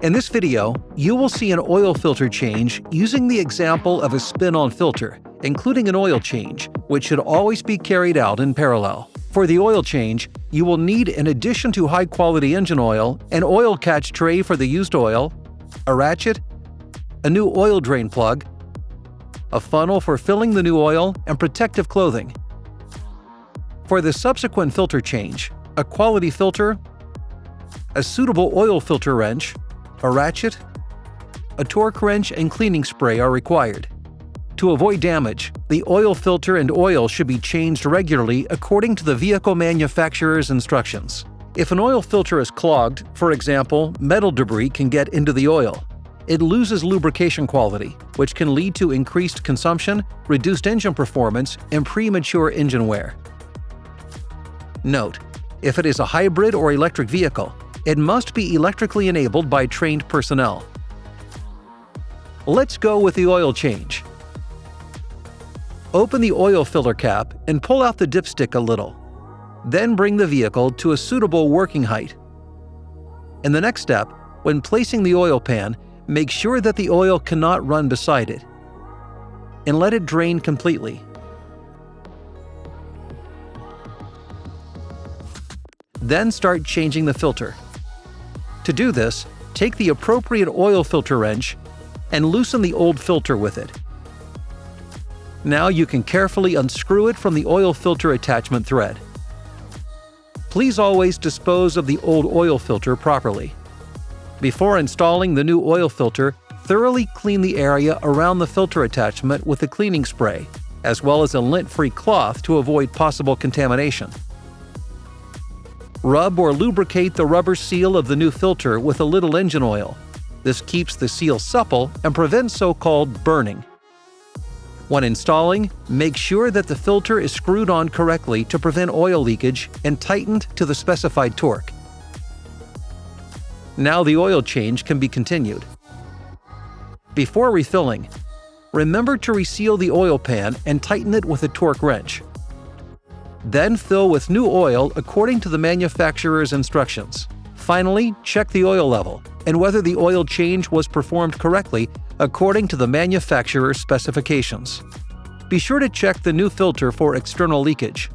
In this video, you will see an oil filter change using the example of a spin-on filter, including an oil change, which should always be carried out in parallel. For the oil change, you will need, in addition to high-quality engine oil, an oil catch tray for the used oil, a ratchet, a new oil drain plug, a funnel for filling the new oil, and protective clothing. For the subsequent filter change, a quality filter, a suitable oil filter wrench, a ratchet, a torque wrench, and cleaning spray are required. To avoid damage, the oil filter and oil should be changed regularly according to the vehicle manufacturer's instructions. If an oil filter is clogged, for example, metal debris can get into the oil. It loses lubrication quality, which can lead to increased consumption, reduced engine performance, and premature engine wear. Note: if it is a hybrid or electric vehicle, it must be electrically enabled by trained personnel. Let's go with the oil change. Open the oil filler cap and pull out the dipstick a little. Then bring the vehicle to a suitable working height. In the next step, when placing the oil pan, make sure that the oil cannot run beside it, and let it drain completely. Then start changing the filter. To do this, take the appropriate oil filter wrench and loosen the old filter with it. Now you can carefully unscrew it from the oil filter attachment thread. Please always dispose of the old oil filter properly. Before installing the new oil filter, thoroughly clean the area around the filter attachment with a cleaning spray, as well as a lint-free cloth to avoid possible contamination. Rub or lubricate the rubber seal of the new filter with a little engine oil. This keeps the seal supple and prevents so-called burning. When installing, make sure that the filter is screwed on correctly to prevent oil leakage and tightened to the specified torque. Now the oil change can be continued. Before refilling, remember to reseal the oil pan and tighten it with a torque wrench. Then fill with new oil according to the manufacturer's instructions. Finally, check the oil level and whether the oil change was performed correctly according to the manufacturer's specifications. Be sure to check the new filter for external leakage.